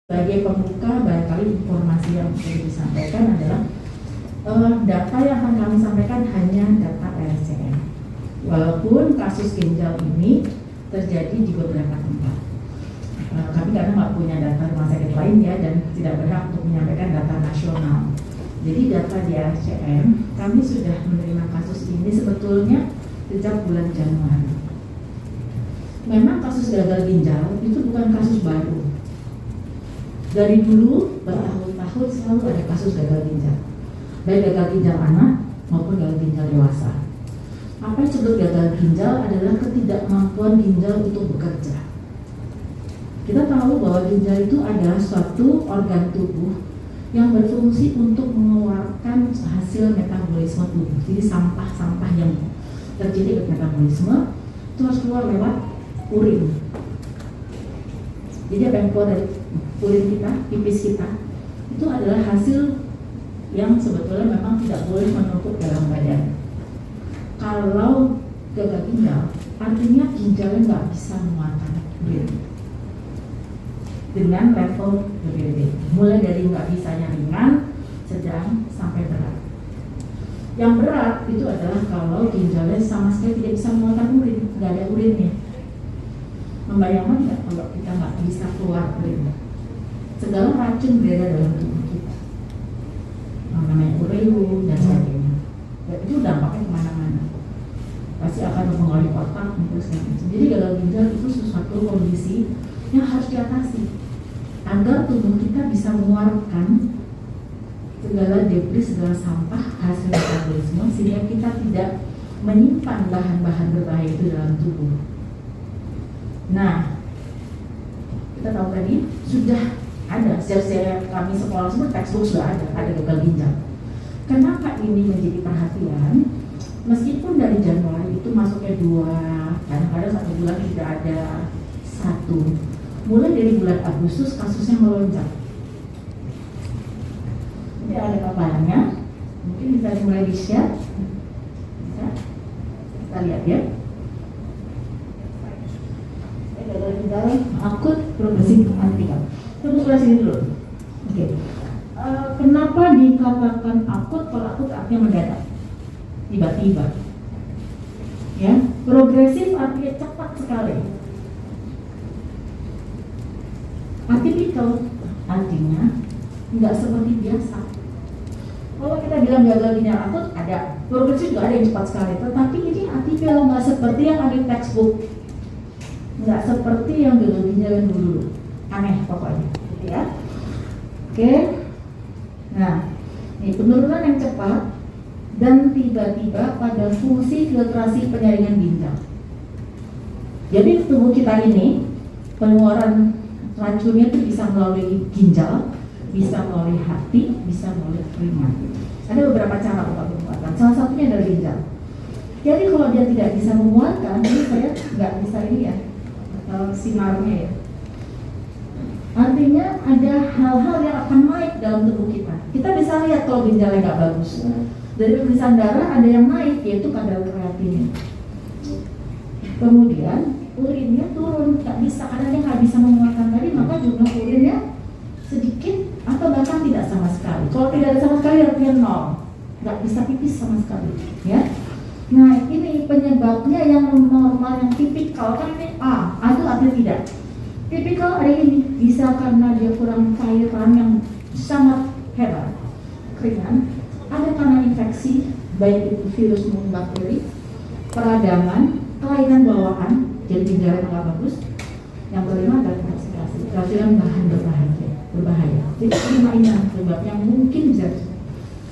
Sebagai pembuka, barangkali informasi yang perlu disampaikan adalah data yang akan kami sampaikan hanya data RSCM. Walaupun kasus ginjal ini terjadi di beberapa tempat, kami karena nggak punya data rumah sakit lain ya, dan tidak berhak untuk menyampaikan data nasional. Jadi data di RSCM, kami sudah menerima kasus ini sebetulnya sejak bulan Januari. Memang kasus gagal ginjal itu bukan kasus baru. Dari dulu bertahun-tahun selalu ada kasus gagal ginjal, baik gagal ginjal anak maupun gagal ginjal dewasa. Apa yang disebut gagal ginjal adalah ketidakmampuan ginjal untuk bekerja. Kita tahu bahwa ginjal itu adalah suatu organ tubuh yang berfungsi untuk mengeluarkan hasil metabolisme tubuh. Jadi sampah-sampah yang terjadi dari metabolisme itu harus keluar lewat urin. Jadi apa yang keluar dari urin kita, pipis kita, itu adalah hasil yang sebetulnya memang tidak boleh menumpuk dalam badan. Kalau gagal ginjal, artinya ginjalnya nggak bisa mengeluarkan urin dengan level berbeda, mulai dari nggak bisanya ringan, sedang, sampai berat. Yang berat itu adalah kalau ginjalnya sama sekali tidak bisa mengeluarkan urin, nggak ada urinnya. Membayangkan nggak kalau kita nggak bisa keluar urin? Segala racun beredar dalam tubuh kita, namanya ureum dan sebagainya. Dan itu dampaknya kemana-mana, pasti akan mempengaruhi otak, terus macam. Jadi gagal ginjal itu sesuatu kondisi yang harus diatasi agar tubuh kita bisa mengeluarkan segala debris, segala sampah hasil metabolisme, sehingga kita tidak menyimpan bahan-bahan berbahaya itu dalam tubuh. Nah, kita tahu tadi sudah ada, sejak kami sekolah semua textbook sudah ada gagal ginjal. Kenapa ini menjadi perhatian? Meskipun dari Januari itu masuknya 2, kadang-kadang 1 bulan tidak ada 1. Mulai dari bulan Agustus kasusnya melonjak. Ini ada paparannya, mungkin bisa dimulai di-share. Bisa? Kita lihat ya. Gagal ginjal akut progresif antikal. Tunggu sebelah sini dulu. Oke. Kenapa dikatakan akut? Kalau akut artinya mendadak, tiba-tiba. Ya, progresif artinya cepat sekali. Atipikal artinya nggak seperti biasa. Kalau kita bilang gagal ginjal akut ada, progresif juga ada yang cepat sekali. Tetapi ini atipikal, nggak seperti yang ada di textbook, nggak seperti yang gagal ginjal yang dulu. Aneh pokoknya, gitu ya. Oke. Nah, ini penurunan yang cepat dan tiba-tiba pada fungsi filtrasi penyaringan ginjal. Jadi tubuh kita ini pengeluaran racunnya itu bisa melalui ginjal, bisa melalui hati, bisa melalui keringat. Ada beberapa cara untuk menguatkan. Salah satunya adalah ginjal. Jadi kalau dia tidak bisa menguatkan, ini saya nggak bisa ini ya, sinarnya ya. Artinya ada hal-hal yang akan naik dalam tubuh kita. Kita bisa lihat kalau ginjalnya nggak bagus. Dari pemeriksaan darah ada yang naik, yaitu kadar kreatinnya. Kemudian urinnya turun, nggak bisa, karena dia nggak bisa mengeluarkan tadi, maka jumlah urinnya sedikit atau bahkan tidak sama sekali. Kalau tidak ada sama sekali artinya 0, nggak bisa pipis sama sekali. Ya. Nah ini penyebabnya yang normal, yang tipikal kan ini A itu artinya tidak. Tipikal ada ini, bisa karena dia kurang cairan yang sangat hebat, keringan, ada karena infeksi, baik itu virus maupun bakteri, peradangan, kelainan bawaan, jadi ginjalnya nggak bagus. Yang kelima adalah intoxikasi, keracunan bahan berbahaya. Jadi kelima ini sebab yang mungkin bisa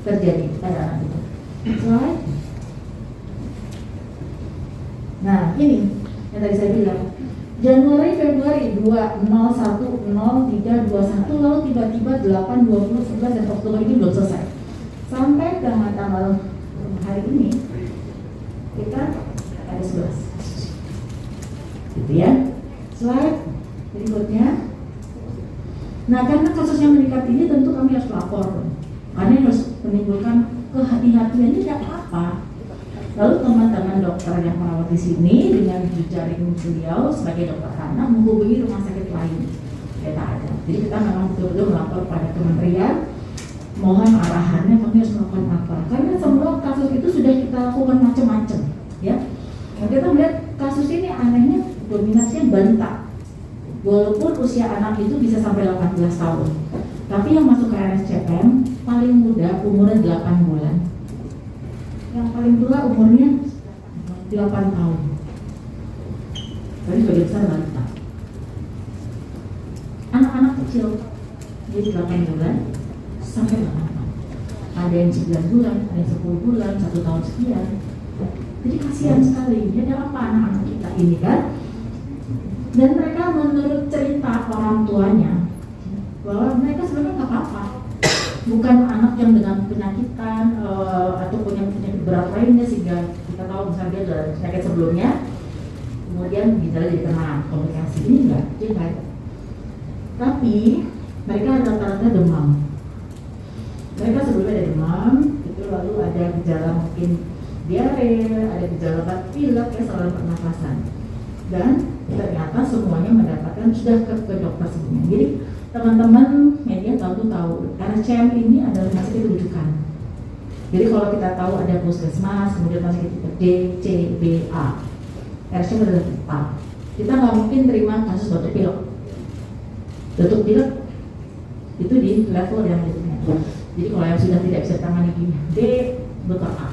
terjadi pada anak itu. Slide. Nah ini yang tadi saya bilang. Januari, Februari 2, 0, 1, 0, 3, 21, lalu tiba-tiba 8, 20, 11, dan Oktober ini belum selesai. Sampai dengan tanggal hari ini, kita ada 11. Gitu ya. Slide berikutnya. Nah, karena kasusnya meningkat ini tentu kami harus lapor. Karena harus menimbulkan kehati-hatian, ini tidak apa-apa. Lalu teman-teman dokter yang merawat di sini dengan jejaring beliau sebagai dokter anak menghubungi rumah sakit lain. Ya tak ada. Jadi kita memang betul-betul melapor pada kementerian, mohon arahannya kami harus melakukan apa. Karena semua kasus itu sudah kita lakukan macam-macam, ya. Nah, kita melihat kasus ini anehnya dominasinya balita. Walaupun usia anak itu bisa sampai 18 tahun, tapi yang masuk ke RSCM paling muda umurnya 8 bulan, yang paling tua umurnya 8 tahun. Jadi sebagian besar balita. Anak-anak kecil, jadi 8 bulan sampai 8 tahun. Ada yang 9 bulan, ada yang 10 bulan, 1 tahun sekian. Jadi kasihan sekali, ya ada apa anak-anak kita ini kan? Dan mereka menurut cerita orang tuanya bahwa mereka sebenarnya nggak apa-apa, bukan anak yang dengan penyakitan atau punya penyakit berat lainnya sehingga kita tahu misalnya dia ada penyakit sebelumnya, kemudian gejala jadi kena komplikasi. Ini enggak, tapi mereka rata-rata demam. Mereka sebelumnya ada demam, itu lalu ada gejala mungkin diare, ada gejala batuk pilek, ya saluran pernafasan. Dan ternyata semuanya mendapatkan sudah ke dokter sebelumnya. Jadi teman-teman media tahu RSCM ini adalah rumah sakit rujukan. Jadi kalau kita tahu ada puskesmas, kemudian rumah sakit tipe D, C, B, A, RSCM adalah A. Kita nggak mungkin terima kasus batuk pilek. Batuk pilek itu di level yang berikutnya. Jadi kalau yang sudah tidak bisa ditangani di D, dokter A.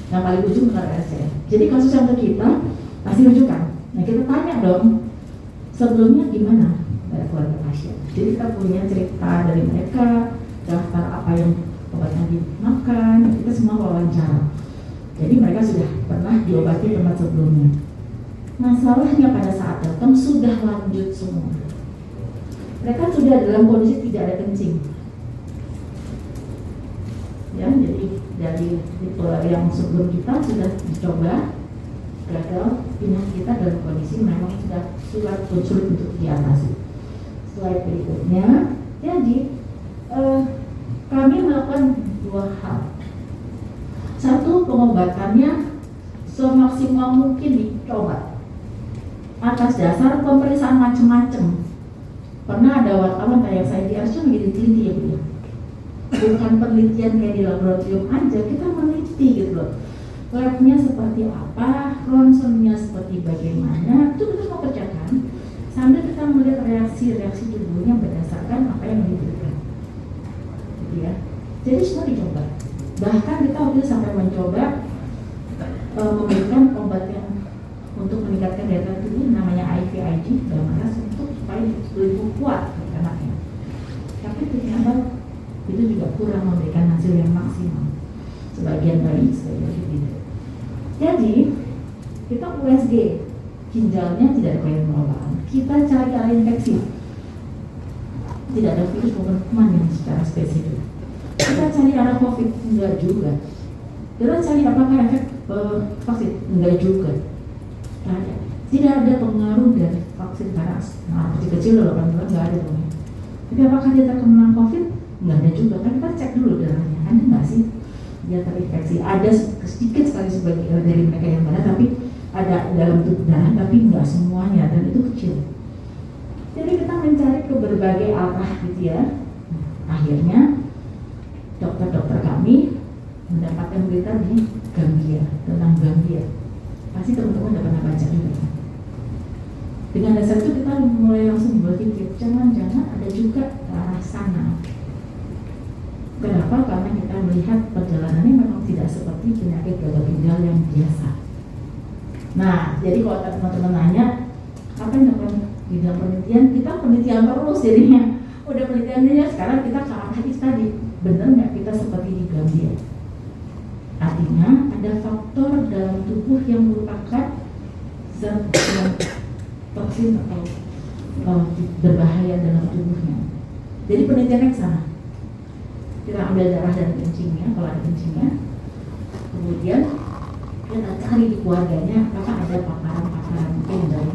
Yang paling ujung dokter RSCM. Jadi kasus yang ke kita pasti rujukan. Nah kita tanya dong, sebelumnya gimana dari keluarga pasien. Jadi kita punya cerita dari mereka, daftar apa yang obat yang dimakan, kita semua wawancara. Jadi mereka sudah pernah diobati tempat sebelumnya. Masalahnya pada saat datang sudah lanjut semua. Mereka sudah dalam kondisi tidak ada kencing. Ya, jadi dari tipe yang sebelum kita sudah dicoba gagal, pindah kita dalam kondisi memang sudah sulit untuk diatasi. Slide berikutnya, jadi kami melakukan 2 hal. Satu, pengobatannya semaksimal mungkin dicoba atas dasar pemeriksaan macam-macam. Pernah ada wartawan kayak saya di RSCM lagi diteliti ya Bu ya. Bukan penelitian kayak di laboratorium aja, kita meneliti gitu loh. Labnya seperti apa, ronsennya seperti bagaimana, itu kita mau kerjakan sambil kita melihat reaksi-reaksi tubuhnya berdasarkan apa yang diberikan, gitu ya. Jadi semua dicoba. Bahkan kita waktu itu sampai mencoba memberikan obat yang untuk meningkatkan daya tahan tubuh namanya IVIG dalam manas untuk supaya lebih kuat anaknya. Tapi ternyata itu juga kurang memberikan hasil yang maksimal. Sebagian baik, sebagian tidak. Jadi kita USG ginjalnya tidak ada pengelolaan. Kita cari arah infeksi. Tidak ada virus maupun kuman yang secara spesifik. Kita cari arah COVID, enggak juga. Kita cari apakah efek vaksin, enggak juga. Tidak ada pengaruh dari vaksin karena kecil 8 bulan enggak ada dong. Tapi apakah dia terkena COVID? Enggak ada juga. Kan kita cek dulu darahnya, ada enggak sih dia terinfeksi. Ada sedikit sekali sebagian dari mereka yang mana, tapi ada dalam tubuh darah, tapi enggak semuanya, dan itu kecil. Jadi kita mencari ke berbagai arah gitu ya. Akhirnya dokter-dokter kami mendapatkan berita di Gambia, tentang Gambia. Pasti teman-teman udah pernah baca juga. Dengan dasar itu kita mulai langsung berpikir, jangan-jangan ada juga ke arah sana. Kenapa? Karena kita melihat perjalanannya memang tidak seperti penyakit gagal ginjal yang biasa. Nah, jadi kalau teman-teman nanya, apa yang dilakukan di dalam penelitian? Kita penelitian terus jadinya. Udah penelitiannya sekarang kita ke arah itu tadi. Benar nggak kita seperti di Gambia? Artinya ada faktor dalam tubuh yang merupakan zat yang toksin atau berbahaya dalam tubuhnya. Jadi penelitiannya ke sana. Kita ambil darah dan kencingnya, kalau ada kencingnya, kemudian kita cari di keluarganya apakah ada paparan-paparan mungkin dari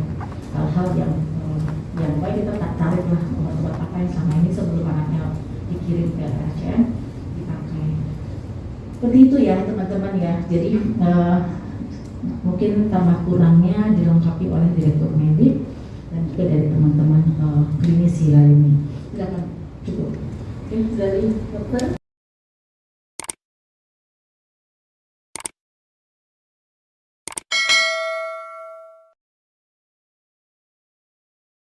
hal-hal yang baik. Kita tak tarik lah obat-obat apa yang sama ini sebelum anaknya dikirim ke RSCM dipakai. Seperti itu ya teman-teman ya. Jadi mungkin tambah kurangnya dilengkapi oleh direktur medik dan juga dari teman-teman klinisi lainnya. Silakan, cukup. Oke, dari dokter.